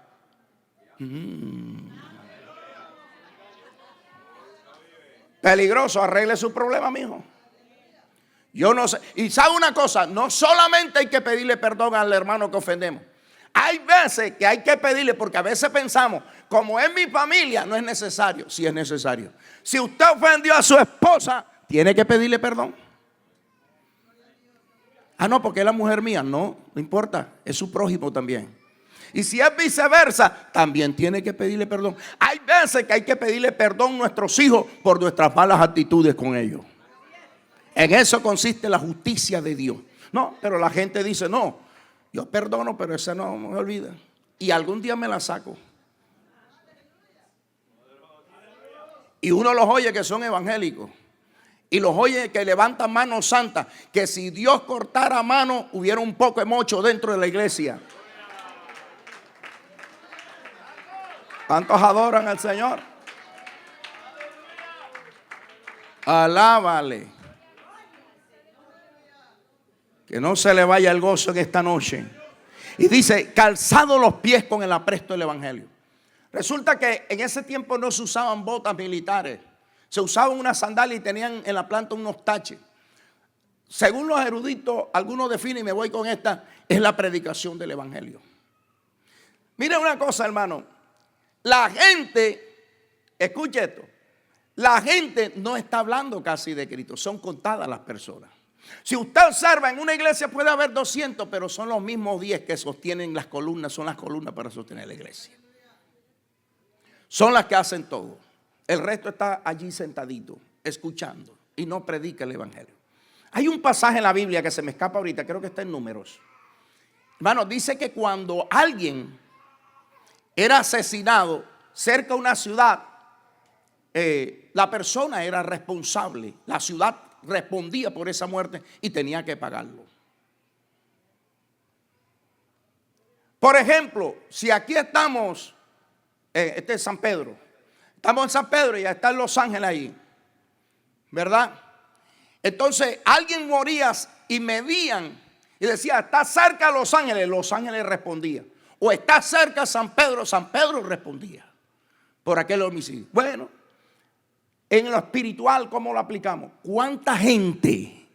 Peligroso, arregle su problema, mijo. Yo no sé. Y sabe una cosa, no solamente hay que pedirle perdón al hermano que ofendemos. Hay veces que hay que pedirle, porque a veces pensamos, como es mi familia, no es necesario. Sí es necesario. Si usted ofendió a su esposa, tiene que pedirle perdón. Ah, no, porque es la mujer mía. No, no importa, es su prójimo también. Y si es viceversa, también tiene que pedirle perdón. Hay veces que hay que pedirle perdón a nuestros hijos por nuestras malas actitudes con ellos. En eso consiste la justicia de Dios. No, pero la gente dice, no, yo perdono, pero esa no me olvida. Y algún día me la saco. Y uno los oye que son evangélicos. Y los oye que levantan manos santas. Que si Dios cortara mano, hubiera un poco de mocho dentro de la iglesia. ¿Cuántos adoran al Señor? Alábale. Que no se le vaya el gozo en esta noche. Y dice, calzado los pies con el apresto del evangelio. Resulta que en ese tiempo no se usaban botas militares. Se usaban unas sandalias y tenían en la planta unos taches. Según los eruditos, algunos definen, y me voy con esta, es la predicación del evangelio. Miren una cosa, hermano. La gente, escuche esto, la gente no está hablando casi de Cristo, son contadas las personas. Si usted observa, en una iglesia puede haber 200, pero son los mismos 10 que sostienen las columnas, son las columnas para sostener la iglesia. Son las que hacen todo. El resto está allí sentadito, escuchando, y no predica el evangelio. Hay un pasaje en la Biblia que se me escapa ahorita, creo que está en Números. Hermano, dice que cuando alguien era asesinado cerca de una ciudad, la persona era responsable, la ciudad respondía por esa muerte y tenía que pagarlo. Por ejemplo, si aquí estamos, este es San Pedro, estamos en San Pedro y ya está en Los Ángeles ahí, ¿verdad? Entonces alguien moría y medían y decía, está cerca de Los Ángeles respondía. O está cerca San Pedro respondía por aquel homicidio. Bueno, en lo espiritual, ¿cómo lo aplicamos? ¿Cuánta gente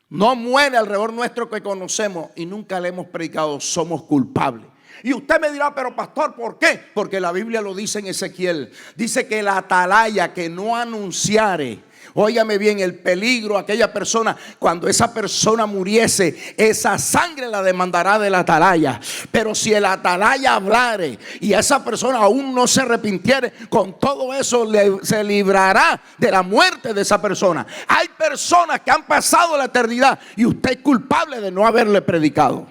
no muere alrededor nuestro que conocemos y nunca le hemos predicado? Somos culpables. Y usted me dirá, pero pastor, ¿por qué? Porque la Biblia lo dice en Ezequiel. Dice que la atalaya que no anunciare, óigame bien, el peligro a aquella persona, cuando esa persona muriese, esa sangre la demandará de la atalaya. Pero si el atalaya hablare y esa persona aún no se arrepintiere, con todo eso se librará de la muerte de esa persona. Hay personas que han pasado la eternidad y usted es culpable de no haberle predicado.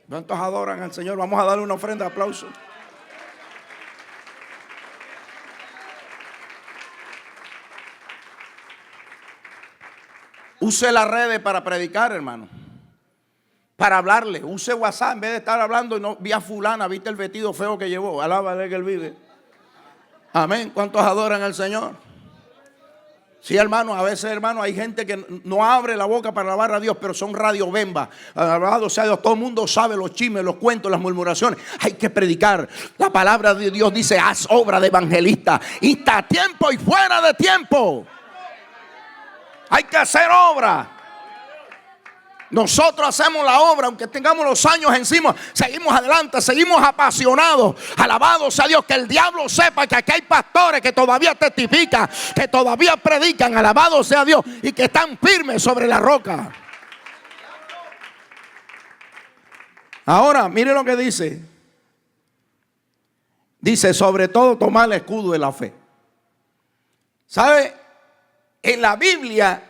¿Cuántos adoran al Señor? Vamos a darle una ofrenda de aplauso. Use las redes para predicar, hermano. Para hablarle. Use WhatsApp en vez de estar hablando y no vi a fulana, viste el vestido feo que llevó. Alábale que él vive. Amén. ¿Cuántos adoran al Señor? Sí, hermano, a veces, hermano, hay gente que no abre la boca para alabar a Dios, pero son radiobembas. Alabado sea Dios, todo el mundo sabe los chismes, los cuentos, las murmuraciones. Hay que predicar. La palabra de Dios dice, haz obra de evangelista. Y está a tiempo y fuera de tiempo. Hay que hacer obra. Nosotros hacemos la obra, aunque tengamos los años encima, seguimos adelante, seguimos apasionados. Alabado sea Dios, que el diablo sepa que aquí hay pastores que todavía testifican, que todavía predican, alabado sea Dios, y que están firmes sobre la roca. Ahora, mire lo que dice. Dice, sobre todo tomar el escudo de la fe. ¿Sabe? En la Biblia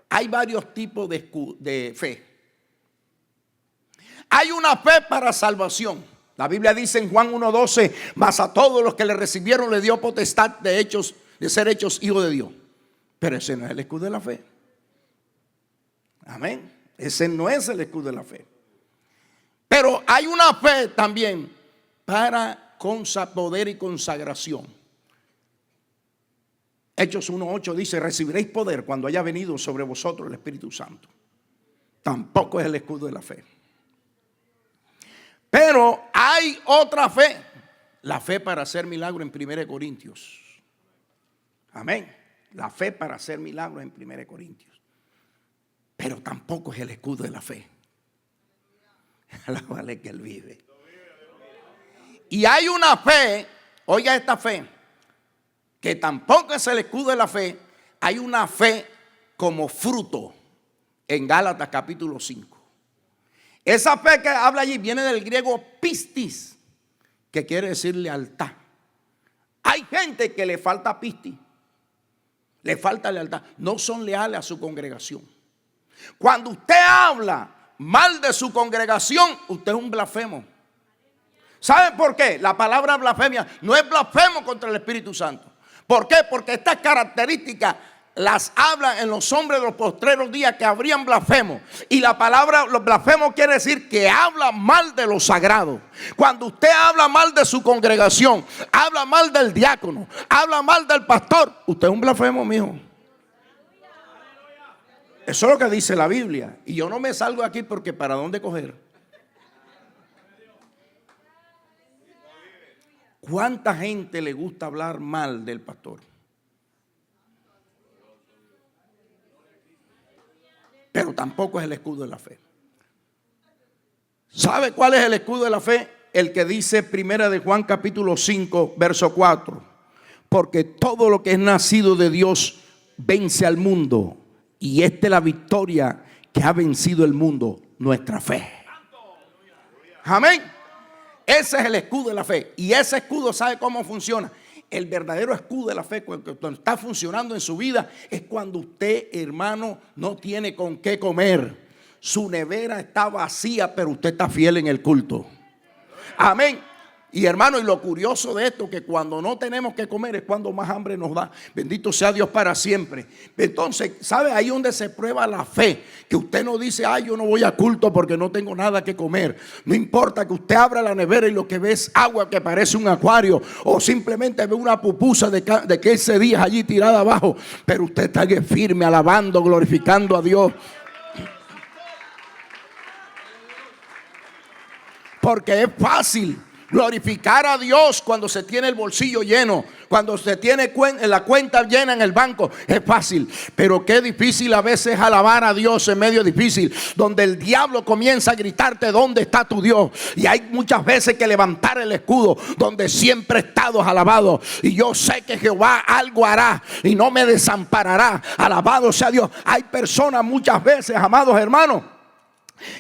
hay varios tipos de fe. Hay una fe para salvación. La Biblia dice en Juan 1:12, mas a todos los que le recibieron le dio potestad de ser hechos hijos de Dios. Pero ese no es el escudo de la fe. Amén. Ese no es el escudo de la fe. Pero hay una fe también para poder y consagración. Hechos 1:8 dice, recibiréis poder cuando haya venido sobre vosotros el Espíritu Santo. Tampoco es el escudo de la fe. Pero hay otra fe. La fe para hacer milagros en 1 Corintios. Amén. La fe para hacer milagros en 1 Corintios. Pero tampoco es el escudo de la fe. Alábale que Él vive. Y hay una fe, oiga esta fe, que tampoco es el escudo de la fe. Hay una fe como fruto en Gálatas capítulo 5. Esa fe que habla allí viene del griego pistis, que quiere decir lealtad. Hay gente que le falta pistis, le falta lealtad, no son leales a su congregación. Cuando usted habla mal de su congregación, usted es un blasfemo. ¿Sabe por qué? La palabra blasfemia no es blasfemo contra el Espíritu Santo. ¿Por qué? Porque estas características las hablan en los hombres de los postreros días, que habrían blasfemos. Y la palabra blasfemo quiere decir que habla mal de lo sagrado. Cuando usted habla mal de su congregación, habla mal del diácono, habla mal del pastor, usted es un blasfemo, mijo. Eso es lo que dice la Biblia. Y yo no me salgo de aquí porque ¿para dónde coger? ¿Cuánta gente le gusta hablar mal del pastor? Pero tampoco es el escudo de la fe. ¿Sabe cuál es el escudo de la fe? El que dice primera de Juan capítulo 5 verso 4. Porque todo lo que es nacido de Dios vence al mundo. Y esta es la victoria que ha vencido el mundo, nuestra fe. Amén. Ese es el escudo de la fe. Y ese escudo, ¿sabe cómo funciona? El verdadero escudo de la fe, cuando está funcionando en su vida, es cuando usted, hermano, no tiene con qué comer. Su nevera está vacía, pero usted está fiel en el culto. Amén. Y hermano, y lo curioso de esto, que cuando no tenemos que comer es cuando más hambre nos da. Bendito sea Dios para siempre. Entonces, ¿sabe? Ahí donde se prueba la fe. Que usted no dice, ay, yo no voy a culto porque no tengo nada que comer. No importa que usted abra la nevera y lo que ve es agua que parece un acuario. O simplemente ve una pupusa de 15 días allí tirada abajo. Pero usted está firme, alabando, glorificando a Dios. Porque es fácil glorificar a Dios cuando se tiene el bolsillo lleno, cuando se tiene la cuenta llena en el banco. Es fácil, pero qué difícil a veces alabar a Dios en medio difícil, donde el diablo comienza a gritarte, ¿dónde está tu Dios? Y hay muchas veces que levantar el escudo donde siempre he estado alabado, y yo sé que Jehová algo hará y no me desamparará. Alabado sea Dios. Hay personas muchas veces, amados hermanos,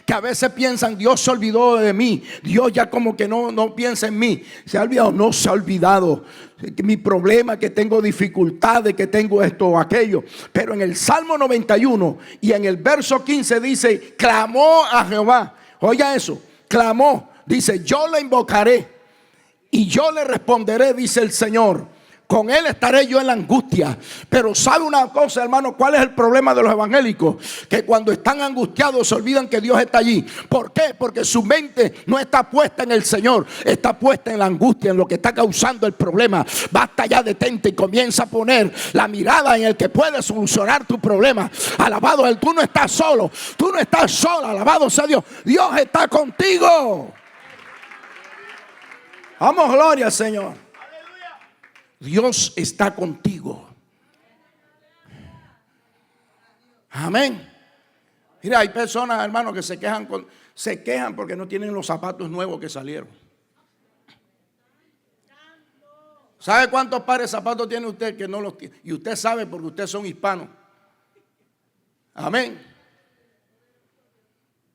que a veces piensan, Dios se olvidó de mí, Dios ya como que no piensa en mí. ¿Se ha olvidado? No se ha olvidado. Mi problema, que tengo dificultades, que tengo esto o aquello. Pero en el Salmo 91 y en el verso 15 dice, clamó a Jehová. Oiga eso, clamó. Dice, yo le invocaré y yo le responderé, dice el Señor. Con él estaré yo en la angustia. Pero ¿sabe una cosa, hermano? ¿Cuál es el problema de los evangélicos? Que cuando están angustiados se olvidan que Dios está allí. ¿Por qué? Porque su mente no está puesta en el Señor, está puesta en la angustia, en lo que está causando el problema. Basta ya, detente y comienza a poner la mirada en el que puede solucionar tu problema. Alabado Él, tú no estás solo, tú no estás sola. Alabado sea Dios, Dios está contigo. Vamos, gloria al Señor. Dios está contigo. Amén. Mira, hay personas, hermanos, que se quejan porque no tienen los zapatos nuevos que salieron. ¿Sabe cuántos pares de zapatos tiene usted que no los tiene? Y usted sabe porque ustedes son hispanos. Amén.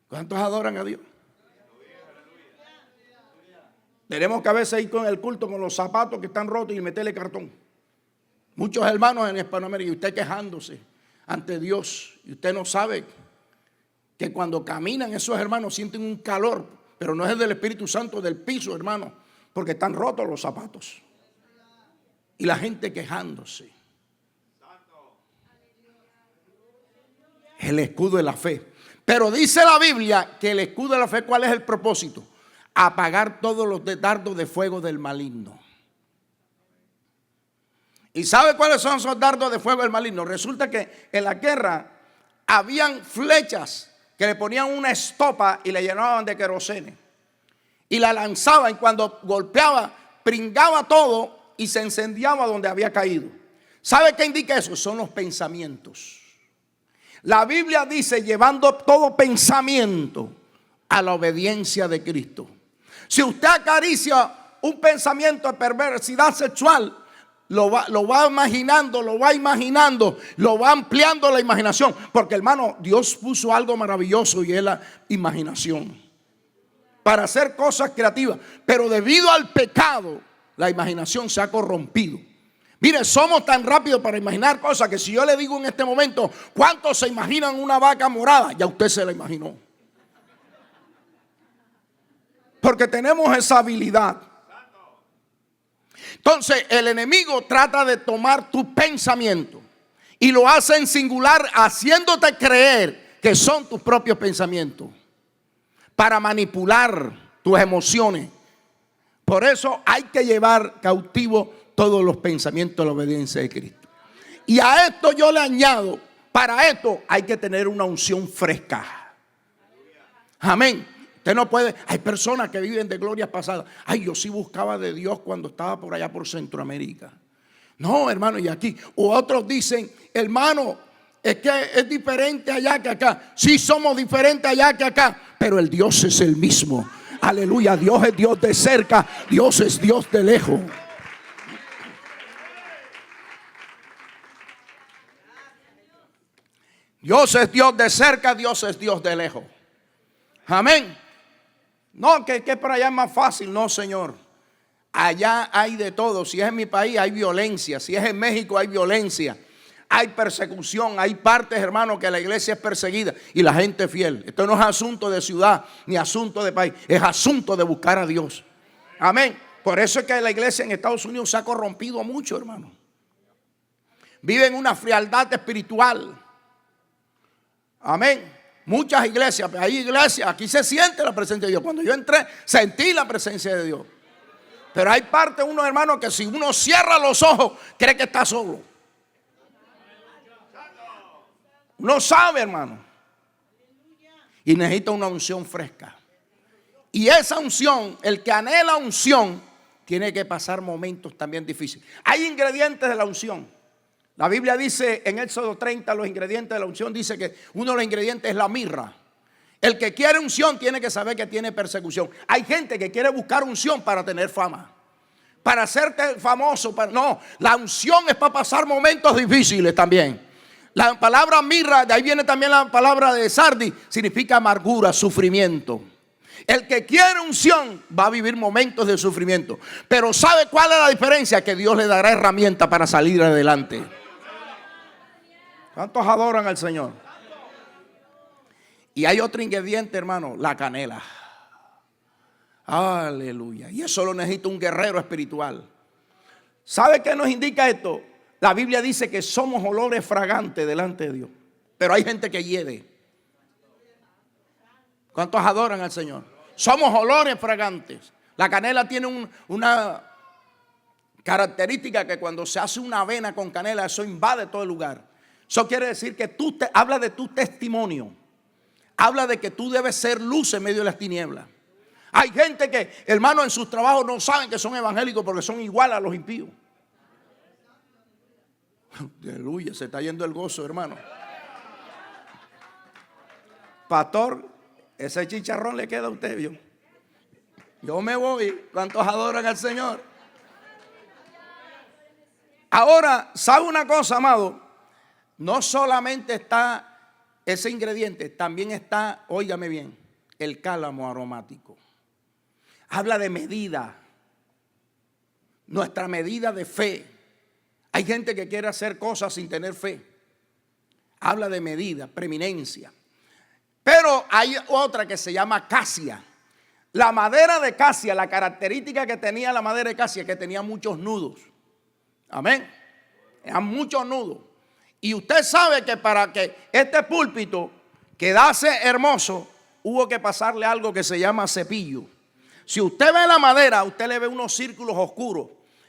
¿Cuántos adoran a Dios? Tenemos que a veces ir con el culto con los zapatos que están rotos y meterle cartón. Muchos hermanos en Hispanoamérica, y usted quejándose ante Dios. Y usted no sabe que cuando caminan esos hermanos sienten un calor, pero no es el del Espíritu Santo, del piso, hermano, porque están rotos los zapatos. Y la gente quejándose. El escudo de la fe. Pero dice la Biblia que el escudo de la fe, ¿cuál es el propósito? Apagar todos los dardos de fuego del maligno. ¿Y sabe cuáles son esos dardos de fuego del maligno? Resulta que en la guerra habían flechas que le ponían una estopa y le llenaban de querosene. Y la lanzaban, y cuando golpeaba, pringaba todo y se incendiaba donde había caído. ¿Sabe qué indica eso? Son los pensamientos. La Biblia dice, llevando todo pensamiento a la obediencia de Cristo. Si usted acaricia un pensamiento de perversidad sexual, lo va imaginando, lo va ampliando la imaginación. Porque, hermano, Dios puso algo maravilloso y es la imaginación para hacer cosas creativas. Pero debido al pecado, la imaginación se ha corrompido. Mire, somos tan rápidos para imaginar cosas que si yo le digo en este momento, ¿cuántos se imaginan una vaca morada? Ya usted se la imaginó. Porque tenemos esa habilidad. Entonces el enemigo trata de tomar tu pensamiento y lo hace en singular, haciéndote creer que son tus propios pensamientos para manipular tus emociones. Por eso hay que llevar cautivo todos los pensamientos a la obediencia de Cristo. Y a esto yo le añado, para esto hay que tener una unción fresca. Amén. Usted no puede, hay personas que viven de glorias pasadas. Ay, yo sí buscaba de Dios cuando estaba por allá por Centroamérica. No, hermano, y aquí. O otros dicen, hermano, es que es diferente allá que acá. Sí, somos diferentes allá que acá, pero el Dios es el mismo. Aleluya, Dios es Dios de cerca, Dios es Dios de lejos. Dios es Dios de cerca, Dios es Dios de lejos. Amén. No, que para allá es más fácil. No, Señor. Allá hay de todo. Si es en mi país hay violencia. Si es en México hay violencia. Hay persecución. Hay partes, hermano, que la iglesia es perseguida y la gente es fiel. Esto no es asunto de ciudad ni asunto de país. Es asunto de buscar a Dios. Amén. Por eso es que la iglesia en Estados Unidos se ha corrompido mucho, hermano. Viven una frialdad espiritual. Amén. Muchas iglesias, hay iglesias, aquí se siente la presencia de Dios. Cuando yo entré, sentí la presencia de Dios. Pero hay parte, uno, hermano, que si uno cierra los ojos, cree que está solo. Uno sabe, hermano. Y necesita una unción fresca. Y esa unción, el que anhela unción, tiene que pasar momentos también difíciles. Hay ingredientes de la unción. La Biblia dice en Éxodo 30, los ingredientes de la unción, dice que uno de los ingredientes es la mirra. El que quiere unción tiene que saber que tiene persecución. Hay gente que quiere buscar unción para tener fama, para hacerte famoso. No, la unción es para pasar momentos difíciles también. La palabra mirra, de ahí viene también la palabra de sardi, significa amargura, sufrimiento. El que quiere unción va a vivir momentos de sufrimiento. Pero ¿sabe cuál es la diferencia? Que Dios le dará herramientas para salir adelante. ¿Cuántos adoran al Señor? Y hay otro ingrediente, hermano, la canela. Aleluya. Y eso lo necesita un guerrero espiritual. ¿Sabe qué nos indica esto? La Biblia dice que somos olores fragantes delante de Dios. Pero hay gente que hiede. ¿Cuántos adoran al Señor? Somos olores fragantes. La canela tiene una característica que cuando se hace una avena con canela, eso invade todo el lugar. Eso quiere decir que habla de tu testimonio. Habla de que tú debes ser luz en medio de las tinieblas. Hay gente que, hermano, en sus trabajos no saben que son evangélicos porque son iguales a los impíos. Aleluya, se está yendo el gozo, hermano. Pastor, ese chicharrón le queda a usted, yo me voy. ¿Cuántos adoran al Señor? Ahora, ¿sabe una cosa, amado? No solamente está ese ingrediente, también está, óigame bien, el cálamo aromático. Habla de medida, nuestra medida de fe. Hay gente que quiere hacer cosas sin tener fe. Habla de medida, preeminencia. Pero hay otra que se llama casia. La madera de casia, la característica que tenía la madera de casia es que tenía muchos nudos. Amén. Eran muchos nudos. Y usted sabe que para que este púlpito quedase hermoso, hubo que pasarle algo que se llama cepillo. Si usted ve la madera, usted le ve unos círculos oscuros.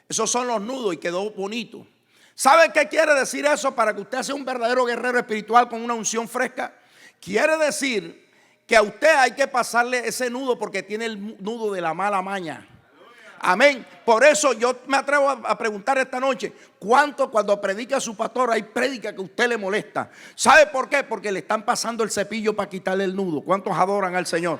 Esos son los nudos y quedó bonito. ¿Sabe qué quiere decir eso? Para que usted sea un verdadero guerrero espiritual con una unción fresca. Quiere decir que a usted hay que pasarle ese nudo porque tiene el nudo de la mala maña. Amén. Por eso yo me atrevo a preguntar esta noche, ¿cuánto cuando predica su pastor hay prédica que a usted le molesta? ¿Sabe por qué? Porque le están pasando el cepillo para quitarle el nudo. ¿Cuántos adoran al Señor?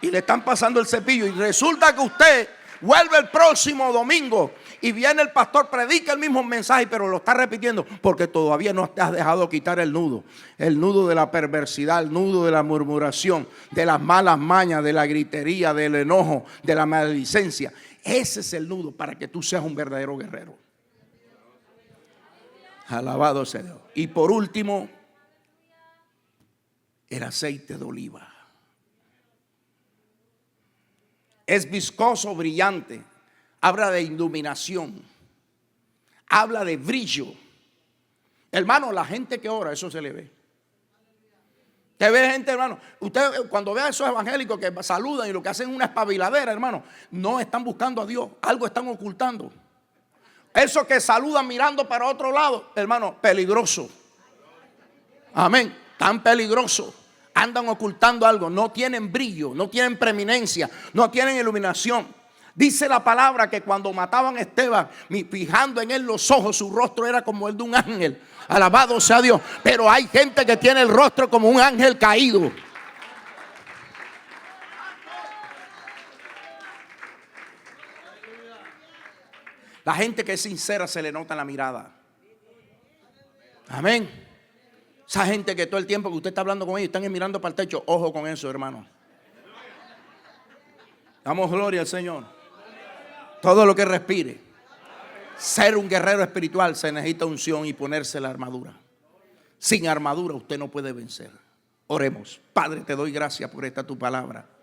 Y le están pasando el cepillo y resulta que usted vuelve el próximo domingo y viene el pastor, predica el mismo mensaje, pero lo está repitiendo porque todavía no te has dejado quitar el nudo de la perversidad, el nudo de la murmuración, de las malas mañas, de la gritería, del enojo, de la maledicencia. Ese es el nudo para que tú seas un verdadero guerrero. Alabado sea Dios. Y por último, el aceite de oliva. Es viscoso, brillante. Habla de iluminación. Habla de brillo. Hermano, la gente que ora, eso se le ve. Usted ve gente, hermano. Usted cuando ve a esos evangélicos que saludan y lo que hacen es una espabiladera, hermano, no están buscando a Dios. Algo están ocultando. Esos que saludan mirando para otro lado, hermano, peligroso. Amén. Tan peligroso. Andan ocultando algo, no tienen brillo, no tienen preeminencia, no tienen iluminación. Dice la palabra que cuando mataban a Esteban, fijando en él los ojos, su rostro era como el de un ángel. Alabado sea Dios. Pero hay gente que tiene el rostro como un ángel caído. La gente que es sincera se le nota en la mirada. Amén. Esa gente que todo el tiempo que usted está hablando con ellos están mirando para el techo. Ojo con eso, hermano. Damos gloria al Señor. Todo lo que respire. Ser un guerrero espiritual se necesita unción y ponerse la armadura. Sin armadura usted no puede vencer. Oremos. Padre, te doy gracias por esta tu palabra.